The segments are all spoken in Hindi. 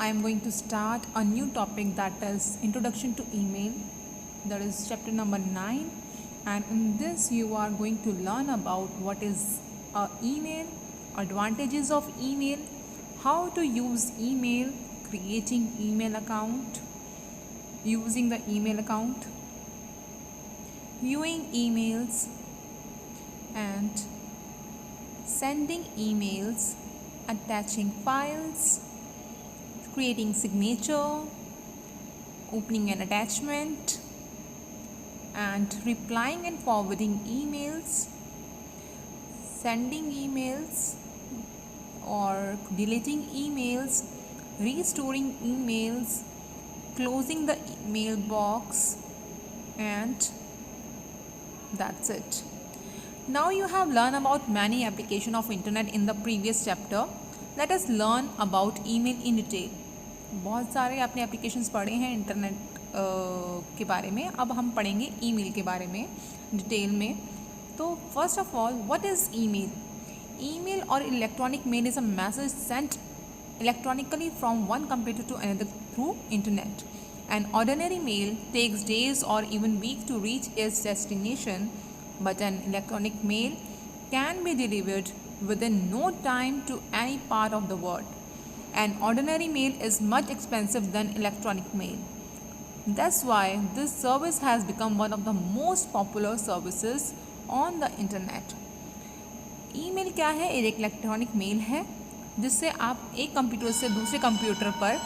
I am going to start a new topic, that is Introduction to Email. That is chapter number 9, and in this you are going to learn about what is email, advantages of email, how to use email, creating email account, using the email account, viewing emails, and sending emails, attaching files, creating signature, opening an attachment, and replying and forwarding emails, sending emails or deleting emails, restoring emails, closing the email box, and that's it. Now you have learned about many applications of internet in the previous chapter. Let us learn about email in detail. बहुत सारे आपने एप्लीकेशंस पढ़े हैं इंटरनेट के बारे में. अब हम पढ़ेंगे ईमेल के बारे में डिटेल में. तो first of all, what is email? Email और electronic mail is a message sent electronically from one computer to another through internet. An ordinary mail takes days or even weeks to reach its destination, but an electronic mail can be delivered within no time to any part of the world. An ordinary mail is much expensive than electronic mail. That's why this service has become one of the most popular services on the internet. Email क्या है? एक इलेक्ट्रॉनिक मेल है जिससे आप एक कंप्यूटर से दूसरे कंप्यूटर पर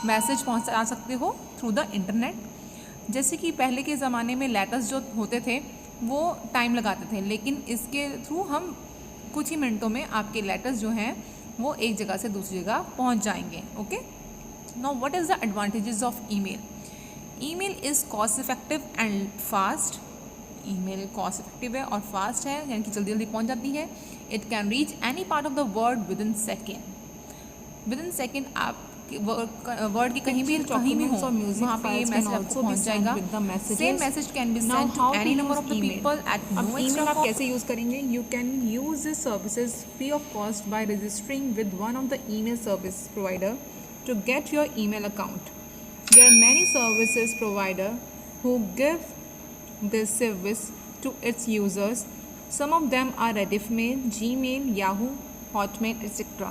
मैसेज पहुंचा सकते हो थ्रू द इंटरनेट. जैसे कि पहले के ज़माने में लेटर्स जो होते थे वो टाइम लगाते थे, लेकिन इसके थ्रू हम कुछ ही मिनटों में आपके लेटर्स जो हैं वो एक जगह से दूसरी जगह पहुंच जाएंगे. Okay, now what is the advantages of email? Email is cost effective and fast. Email cost effective है और फास्ट है, यानी कि जल्दी जल्दी पहुंच जाती है. It can reach any part of the world with in second. आप वर्ड की कहीं भी हो वहाँ पे ये मैसेज आपको पहुंच जाएगा. Same message can be sent to any number of the people at no extra. आप कैसे यूज़ करेंगे? You can use this services free of cost by registering with one of the email service provider to get your email account. There are many services provider who give this service to its users. Some of them are Rediffmail, Gmail, Yahoo, Hotmail, etc.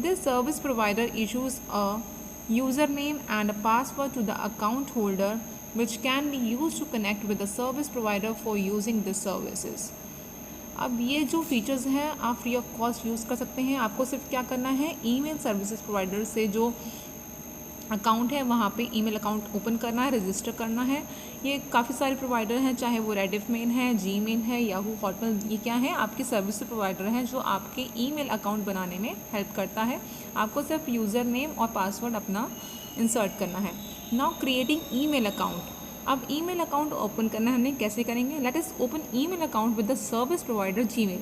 This service provider issues a username and a password to the account holder, which can be used to connect with the service provider for using these services. अब ये जो फीचर्स हैं आप फ्री ऑफ कॉस्ट यूज़ कर सकते हैं. आपको सिर्फ क्या करना है, ईमेल सर्विसेज प्रोवाइडर से जो अकाउंट है वहाँ पे ईमेल अकाउंट ओपन करना है, रजिस्टर करना है. ये काफ़ी सारे प्रोवाइडर हैं, चाहे वो रेडिफमेल है, जीमेल है, याहू, हॉटमेल. ये क्या है? आपके सर्विस प्रोवाइडर हैं जो आपके ईमेल अकाउंट बनाने में हेल्प करता है. आपको सिर्फ यूज़र नेम और पासवर्ड अपना इंसर्ट करना है. Now creating email account. अब ईमेल अकाउंट ओपन करना है हमें. कैसे करेंगे? Let us open email account with the service provider Gmail.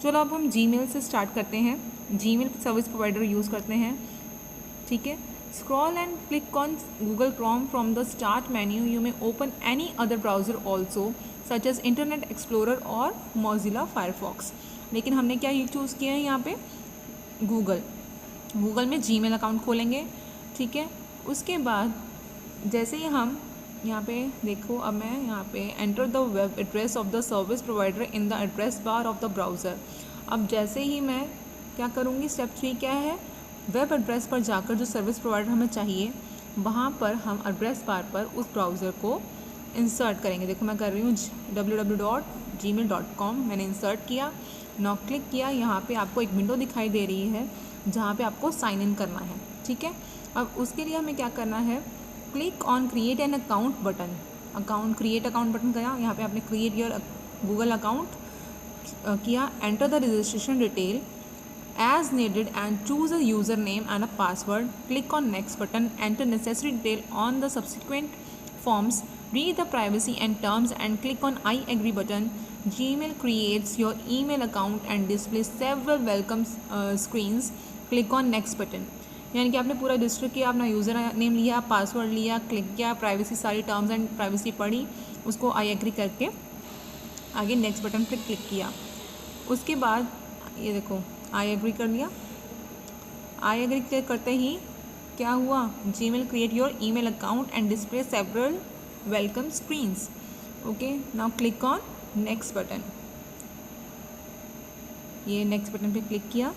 चलो अब हम जीमेल से स्टार्ट करते हैं. जीमेल सर्विस प्रोवाइडर यूज़ करते हैं. ठीक है, scroll and click on Google Chrome from the start menu. You may open any other browser also, such as Internet Explorer or Mozilla Firefox. लेकिन हमने क्या चूज़ किया है यहाँ पे? गूगल में जीमेल अकाउंट खोलेंगे. ठीक है, उसके बाद जैसे ही हम यहाँ पे देखो, अब मैं यहाँ पे enter the web address of the service provider in the address bar of the browser. अब जैसे ही मैं क्या करूँगी, स्टेप 3 क्या है? वेब एड्रेस पर जाकर जो सर्विस प्रोवाइडर हमें चाहिए वहाँ पर हम एड्रेस बार पर उस ब्राउज़र को इंसर्ट करेंगे. देखो मैं कर रही हूँ www.gmail.com. मैंने इंसर्ट किया, नाउ क्लिक किया. यहाँ पे आपको एक विंडो दिखाई दे रही है जहाँ पे आपको साइन इन करना है. ठीक है, अब उसके लिए हमें क्या करना है? Click on create an account button. Create account button गया, यहाँ पर आपने क्रिएट योर गूगल अकाउंट किया. Enter the registration detail as needed and choose a username and a password. Click on next button, enter necessary detail on the subsequent forms, read the privacy and terms and click on I agree button. Gmail creates your email account and displays several welcome screens. Click on next button. यानी कि आपने पूरा रजिस्टर किया, अपना यूज़र नेम लिया, पासवर्ड लिया, क्लिक किया, प्राइवेसी सारी टर्म्स एंड प्राइवेसी पढ़ी, उसको आई एग्री करके आगे नेक्स्ट बटन पर क्लिक किया. उसके बाद ये देखो आई एग्री कर लिया. आई एग्री क्लिक करते ही क्या हुआ, Gmail create your email account and display several welcome screens. Okay, now click on next button. ये नेक्स्ट बटन पे क्लिक किया,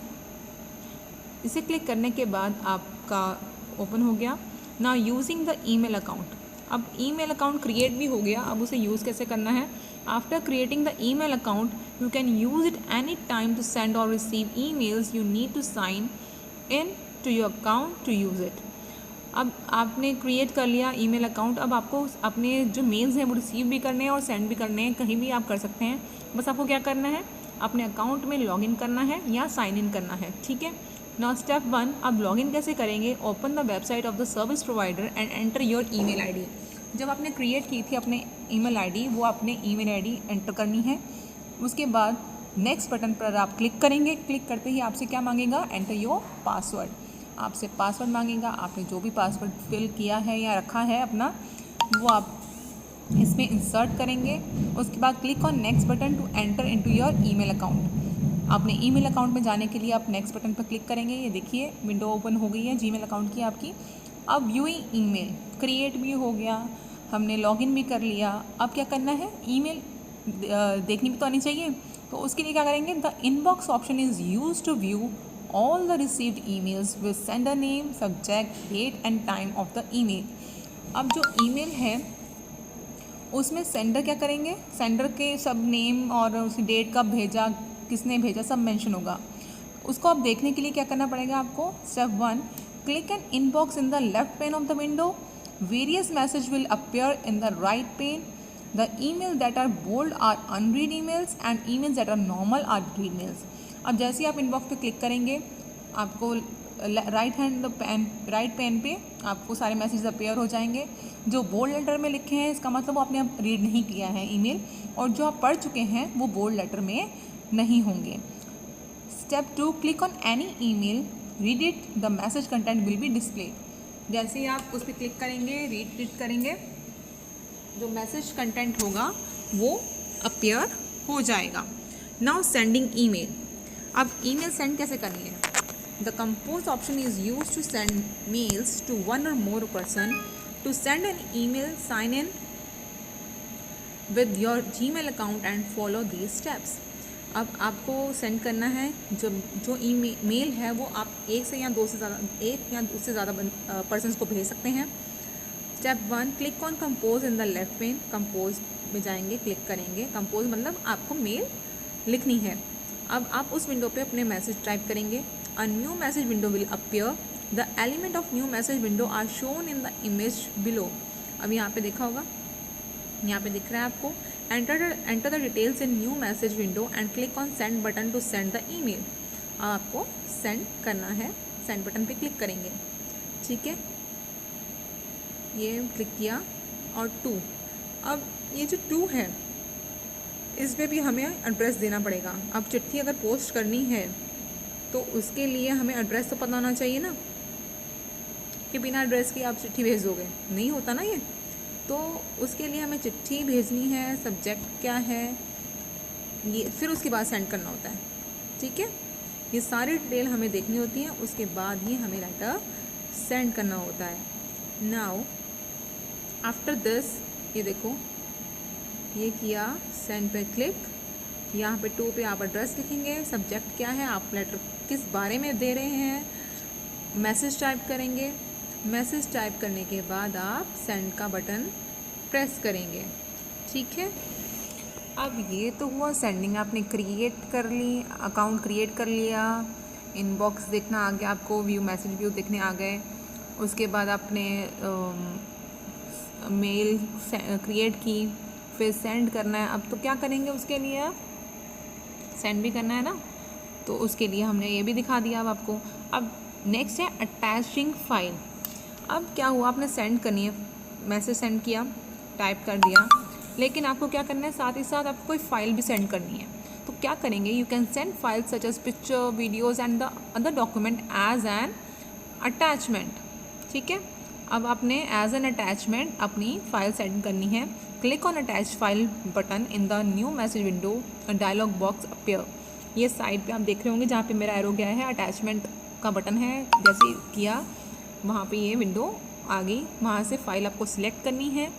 इसे क्लिक करने के बाद आपका ओपन हो गया। Now using the email account, अब ईमेल अकाउंट क्रिएट भी हो गया। अब उसे यूज़ कैसे करना है, after creating the email account you can use it any time to send और receive emails. You need to sign in to your account to use it. अब आपने क्रिएट कर लिया ईमेल अकाउंट, अब आपको अपने जो मेल्स हैं वो रिसीव भी करने हैं और सेंड भी करने हैं, कहीं भी आप कर सकते हैं। बस आपको क्या करना है, अपने अकाउंट में लॉगिन करना है या साइन इन करना है, ठीक है। नाउ स्टेप 1, अब लॉगिन कैसे करेंगे, open the website of the service provider and enter your email ID. जब आपने क्रिएट की थी अपने ईमेल आईडी, वो अपने ईमेल आईडी एंटर करनी है। उसके बाद नेक्स्ट बटन पर आप क्लिक करेंगे, क्लिक करते ही आपसे क्या मांगेगा, एंटर योर पासवर्ड। आपसे पासवर्ड मांगेगा, आपने जो भी पासवर्ड फिल किया है या रखा है अपना, वो आप इसमें इंसर्ट करेंगे। उसके बाद click on next button to enter into your email account. अपने ईमेल अकाउंट में जाने के लिए आप नेक्स्ट बटन पर क्लिक करेंगे। ये देखिए विंडो ओपन हो गई है जीमेल अकाउंट की आपकी। अब व्यूइंग ईमेल क्रिएट भी हो गया, हमने लॉगिन भी कर लिया। अब क्या करना है, ईमेल देखनी भी तो आनी चाहिए, तो उसके लिए क्या करेंगे, the inbox option is use to view all the received emails with sender name, subject, date and time of the email। अब जो ईमेल है उसमें सेंडर क्या करेंगे, सेंडर के सब नेम और उसकी डेट कब भेजा, किसने भेजा, सब मेंशन होगा। उसको अब देखने के लिए क्या करना पड़ेगा आपको, step 1, click an inbox in the left pane of the window. Various message will appear in the right pane. The email that are bold are unread emails and emails that are normal are read mails. अब जैसे ही आप इनबॉक्स पे क्लिक करेंगे, आपको राइट पेन पे आपको सारे मैसेज अपीयर हो जाएंगे। जो बोल्ड लेटर में लिखे हैं इसका मतलब वो आपने रीड नहीं किया है ईमेल, और जो आप पढ़ चुके हैं वो बोल्ड लेटर में नहीं होंगे। Step 2, click on any email, read it, the message content will be display. जैसे ही आप उस पर क्लिक करेंगे, रीड इट करेंगे, जो मैसेज कंटेंट होगा वो अपीयर हो जाएगा। नाउ सेंडिंग ईमेल, अब ईमेल सेंड कैसे करनी है, the compose option is use to send mails to one और more person. To send an email, sign in with your Gmail account and follow these steps. अब आपको सेंड करना है, जो ईमेल है वो आप एक या दो से ज़्यादा पर्सनस को भेज सकते हैं। Step 1, click on compose in the left pen. Compose में जाएंगे, क्लिक करेंगे, कंपोज मतलब आपको मेल लिखनी है। अब आप उस विंडो पे अपने मैसेज टाइप करेंगे। A new message window will appear, the element of new message window are shown in the image below. अब यहाँ पे देखा होगा, यहाँ पे दिख रहा है आपको, enter the details in new message window and click on send button to send the email. अब आपको सेंड करना है, सेंड बटन पे क्लिक करेंगे, ठीक है, ये क्लिक किया। और 2, अब ये जो 2 है इस पर भी हमें एड्रेस देना पड़ेगा। अब चिट्ठी अगर पोस्ट करनी है तो उसके लिए हमें एड्रेस तो पता होना चाहिए ना, कि बिना एड्रेस के आप चिट्ठी भेज दोगे, नहीं होता ना ये। तो उसके लिए हमें चिट्ठी भेजनी है, सब्जेक्ट क्या है ये, फिर उसके बाद सेंड करना होता है, ठीक है। ये सारी डिटेल हमें देखनी होती है, उसके बाद ही हमें लेटर सेंड करना होता है। नाउ आफ्टर दिस, ये देखो ये किया, सेंड पे क्लिक, यहाँ पे 2 पे आप एड्रेस लिखेंगे, सब्जेक्ट क्या है, आप लेटर किस बारे में दे रहे हैं, मैसेज टाइप करेंगे। मैसेज टाइप करने के बाद आप सेंड का बटन प्रेस करेंगे, ठीक है। अब ये तो हुआ सेंडिंग, आपने क्रिएट कर ली, अकाउंट क्रिएट कर लिया, इनबॉक्स देखना आ गया आपको, व्यू मैसेज व्यू देखने आ गए। उसके बाद आपने मेल क्रिएट की, फिर सेंड करना है। अब तो क्या करेंगे उसके लिए, आप सेंड भी करना है ना, तो उसके लिए हमने ये भी दिखा दिया अब आपको। अब नेक्स्ट है अटैचिंग फाइल। अब क्या हुआ, आपने सेंड करनी है, मैसेज सेंड किया, टाइप कर दिया, लेकिन आपको क्या करना है, साथ ही साथ आपको कोई फाइल भी सेंड करनी है। तो क्या करेंगे, you can send file such as picture, videos and the other document as an attachment, ठीक है। अब आपने एज एन अटैचमेंट अपनी फाइल सेंड करनी है। Click on attach file button in the new message window, dialog box appear. ये साइड पे आप देख रहे होंगे जहाँ पे मेरा एरो गया है, अटैचमेंट का बटन है, जैसे किया वहाँ पे ये विंडो आ गई। वहाँ से फाइल आपको सिलेक्ट करनी है।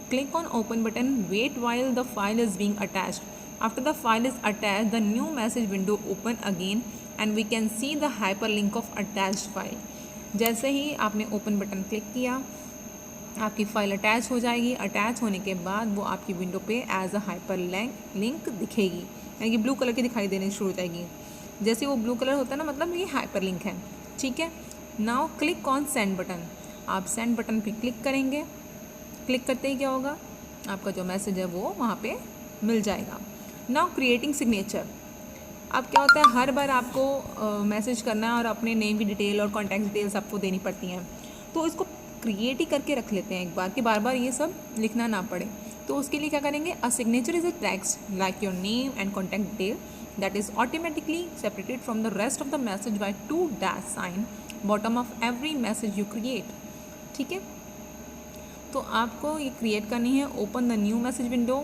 Click on open button, wait while the file is being attached. After the file is attached the new message window open again and we can see the hyperlink of attached file. जैसे ही आपने ओपन बटन क्लिक किया आपकी फ़ाइल अटैच हो जाएगी। अटैच होने के बाद वो आपकी विंडो पे एज अ हाइपर लिंक दिखेगी, यानी कि ब्लू कलर की दिखाई देनी शुरू हो जाएगी। जैसे वो ब्लू कलर होता है ना, मतलब ये हाइपर लिंक है। ठीक है, now click on send button. आप सेंड बटन पे क्लिक करेंगे। क्लिक करते ही क्या होगा, आपका जो मैसेज है वो वहाँ पे मिल जाएगा। Now creating signature. अब क्या होता है, हर बार आपको मैसेज करना है और अपने नेम की डिटेल और कॉन्टैक्ट डिटेल्स आपको देनी पड़ती हैं, तो इसको क्रिएट ही करके रख लेते हैं एक बार, कि बार बार ये सब लिखना ना पड़े। तो उसके लिए क्या करेंगे, अ signature is a text like your name and contact detail that is automatically separated from the rest of the message bye 2 dash sign bottom of every message you create. ठीक है, तो आपको ये क्रिएट करनी है। Open the new message window,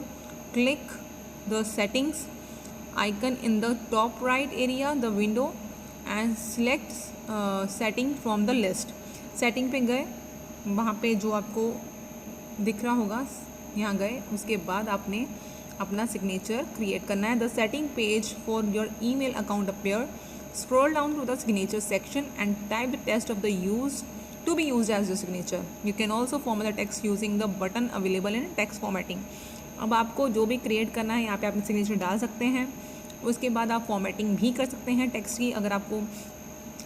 click the settings icon in the top right area the window and select setting from the list। Setting पे गए, वहाँ पे जो आपको दिख रहा होगा यहाँ गए, उसके बाद आपने अपना सिग्नेचर क्रिएट करना है। The setting page for your email account appear, scroll down to the signature section and type the text of the use to be used as your signature. You can also format the text using the button available in text formatting। अब आपको जो भी क्रिएट करना है यहाँ पे अपने सिग्नेचर डाल सकते हैं। उसके बाद आप फॉर्मेटिंग भी कर सकते हैं टेक्स्ट की। अगर आपको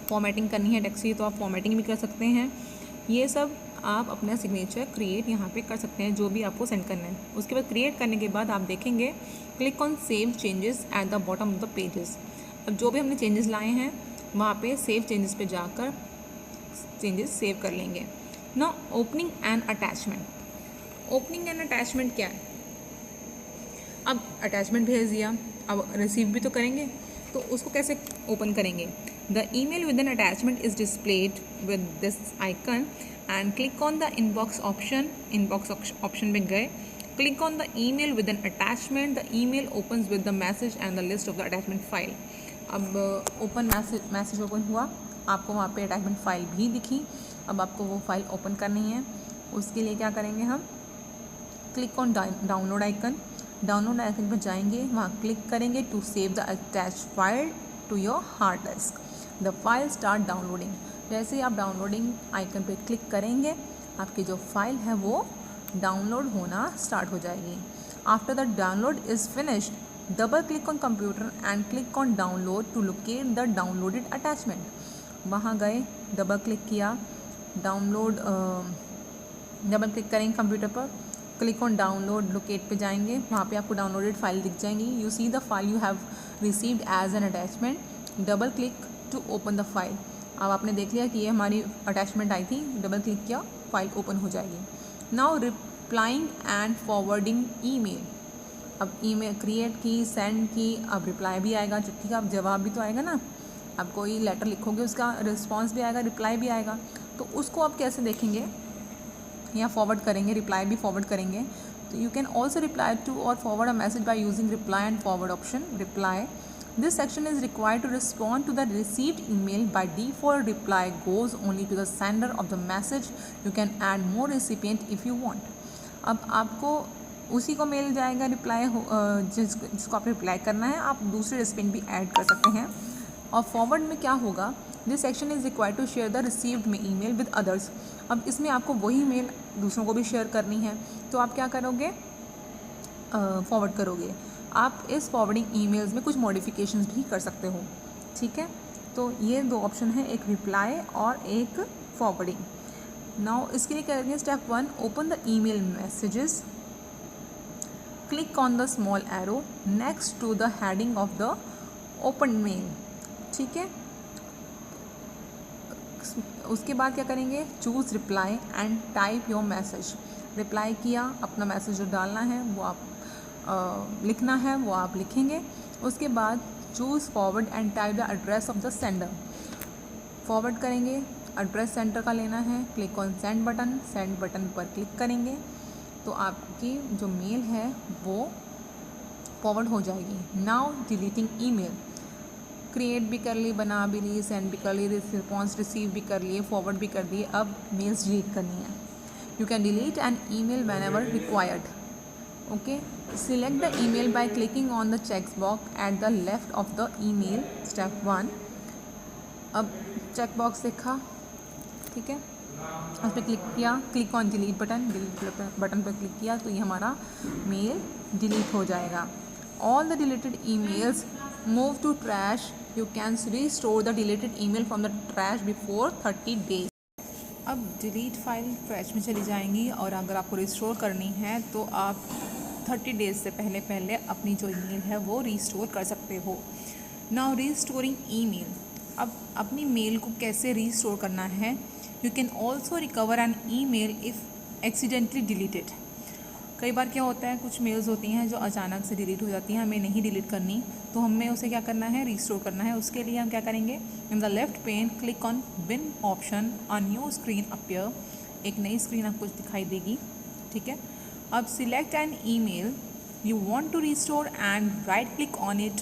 फॉर्मेटिंग करनी है टेक्स्ट की तो आप फॉर्मेटिंग भी कर सकते हैं। ये सब आप अपना सिग्नेचर क्रिएट यहाँ पे कर सकते हैं, जो भी आपको सेंड करना है। उसके बाद क्रिएट करने के बाद आप देखेंगे click on save changes at the bottom of the pages. अब जो भी हमने चेंजेस लाए हैं वहाँ पे सेव चेंजेस पे जाकर चेंजेस सेव कर लेंगे। Now opening and attachment. Opening and attachment क्या है, अब अटैचमेंट भेज दिया, अब रिसीव भी तो करेंगे, तो उसको कैसे ओपन करेंगे। The email with N attachment is displayed with this icon and click on the inbox option. Inbox option में गए, click on the email with N attachment. The email opens with the message and the list of the attachment file. अब ओपन मैसेज ओपन हुआ, आपको वहाँ पे अटैचमेंट फाइल भी दिखी। अब आपको वो फाइल ओपन करनी है। उसके लिए क्या करेंगे, हम click on download icon. Download icon पर जाएंगे, वहाँ क्लिक करेंगे to save the attach file to your hard disk. The file start downloading. जैसे ही आप डाउनलोडिंग आइकन पे क्लिक करेंगे आपकी जो फाइल है वो डाउनलोड होना स्टार्ट हो जाएगी। After the download is finished double click on computer and click on download to locate the downloaded attachment. वहाँ गए, डबल क्लिक किया, डाउनलोड डबल क्लिक करेंगे कंप्यूटर पर, क्लिक ऑन डाउनलोड लोकेट पे जाएंगे, वहाँ पे आपको डाउनलोडेड फाइल दिख जाएंगी। You see the file you have received as an attachment, double click to open the file. अब आपने देख लिया कि ये हमारी अटैचमेंट आई थी, डबल क्लिक किया, फाइल ओपन हो जाएगी। Now replying and forwarding email. अब ईमेल क्रिएट की, सेंड की, अब रिप्लाई भी आएगा, चिट्ठी का अब जवाब भी तो आएगा ना। आप कोई लेटर लिखोगे उसका रिस्पॉन्स भी आएगा, रिप्लाई भी आएगा। तो उसको आप कैसे देखेंगे, या फॉरवर्ड करेंगे, रिप्लाई भी फॉरवर्ड करेंगे। तो you can also reply to और forward a message by using reply and forward option. Reply, this section is required to respond to the received email. By default reply goes only to the sender of the message. You can add more recipient if you want. अब आपको उसी को मेल जाएगा रिप्लाई जिसको आप रिप्लाई करना है, आप दूसरे रिसिपिएंट भी ऐड कर सकते हैं। और फॉरवर्ड में क्या होगा, this section is required to share the received में ईमेल विद अदर्स। अब इसमें आपको वही मेल दूसरों को भी शेयर करनी है, तो आप क्या करोगे, फॉरवर्ड करोगे। आप इस फॉरवर्डिंग ईमेल्स में कुछ मॉडिफिकेशंस भी कर सकते हो। ठीक है, तो ये दो ऑप्शन है, एक रिप्लाई और एक फॉरवर्डिंग। नाउ इसके लिए करेंगे step 1, open the email messages, click on the small arrow next to the heading of the open mail. ठीक है, उसके बाद क्या करेंगे, choose reply and type your message. Reply किया, अपना मैसेज जो डालना है वो आप लिखना है वो आप लिखेंगे। उसके बाद choose forward and type the address of the sender. Forward करेंगे, एड्रेस सेंटर का लेना है, click on send button. Send button पर क्लिक करेंगे तो आपकी जो मेल है वो फॉरवर्ड हो जाएगी। Now deleting email. क्रिएट भी कर ली, बना भी ली, सेंड भी कर ली, रिस्पॉन्स रिसीव भी कर लिए, फॉरवर्ड भी कर दिए। अब मेल्स डिलीट करनी है। You can delete an email whenever required. Okay, select the email by clicking on the check box at the left of the email, step 1। अब चेक बॉक्स देखा, ठीक है, उस पर क्लिक किया, click on delete button, delete button पर क्लिक किया तो ये हमारा मेल डिलीट हो जाएगा। All the deleted emails move to trash. You can restore the deleted email from the trash before 30 days. अब डिलीट फाइल ट्रैश में चली जाएंगी और अगर आपको रिस्टोर करनी है तो आप 30 डेज से पहले पहले अपनी जो ईमेल है वो रिस्टोर कर सकते हो। Now restoring email. अब अपनी मेल को कैसे रिस्टोर करना है। You can also recover an email if accidentally deleted. कई बार क्या होता है, कुछ मेल्स होती हैं जो अचानक से डिलीट हो जाती हैं, हमें नहीं डिलीट करनी, तो हमें उसे क्या करना है, रिस्टोर करना है। उसके लिए हम क्या करेंगे, in the left pane click on bin option, a new screen appear. एक नई स्क्रीन आपको दिखाई देगी, ठीक है। अब select an email you want to restore and right click on it,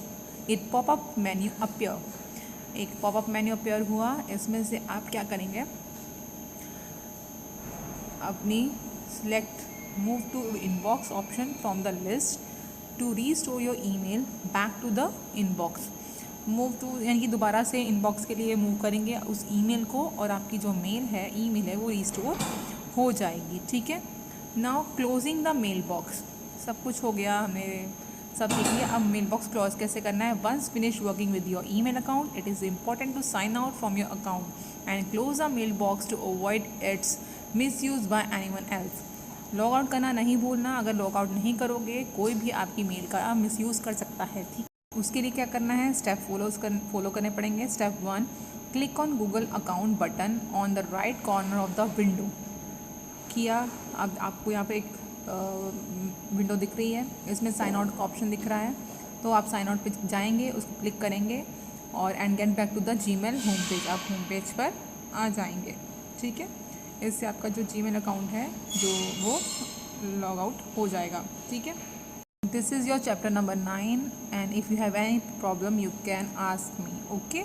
it popup menu appear. एक पॉपअप मेन्यू अपीयर हुआ, इसमें से आप क्या करेंगे, अपनी select move to inbox option from the list to restore your email back to the inbox। move to यानी कि दोबारा से inbox के लिए मूव करेंगे उस ईमेल को और आपकी जो मेल है, ईमेल है, वो रिस्टोर हो जाएगी, ठीक है। Now closing the mail box. सब कुछ हो गया, हमें सब सीख लिया। अब मेल बॉक्स क्लोज कैसे करना है। Once finish working with your email account, it is important to sign out from your account and close the mail box to avoid its misuse by anyone else. Log out करना नहीं भूलना। अगर लॉग आउट नहीं करोगे कोई भी आपकी मेल का मिसयूज़ कर सकता है, ठीक। उसके लिए क्या करना है, स्टेप फॉलो करने पड़ेंगे। Step 1, click on Google account button on the right corner of the window. किया, अब आपको यहाँ पे एक विंडो दिख रही है, इसमें साइन आउट का ऑप्शन दिख रहा है, तो आप साइन आउट पे जाएंगे, उसको क्लिक करेंगे और and get back to the Gmail home page. आप होम पेज पर आ जाएंगे, ठीक है। इससे आपका जो जीमेल अकाउंट है जो वो लॉग आउट हो जाएगा, ठीक है। This is your chapter number 9 and if you have any problem you can ask me, okay.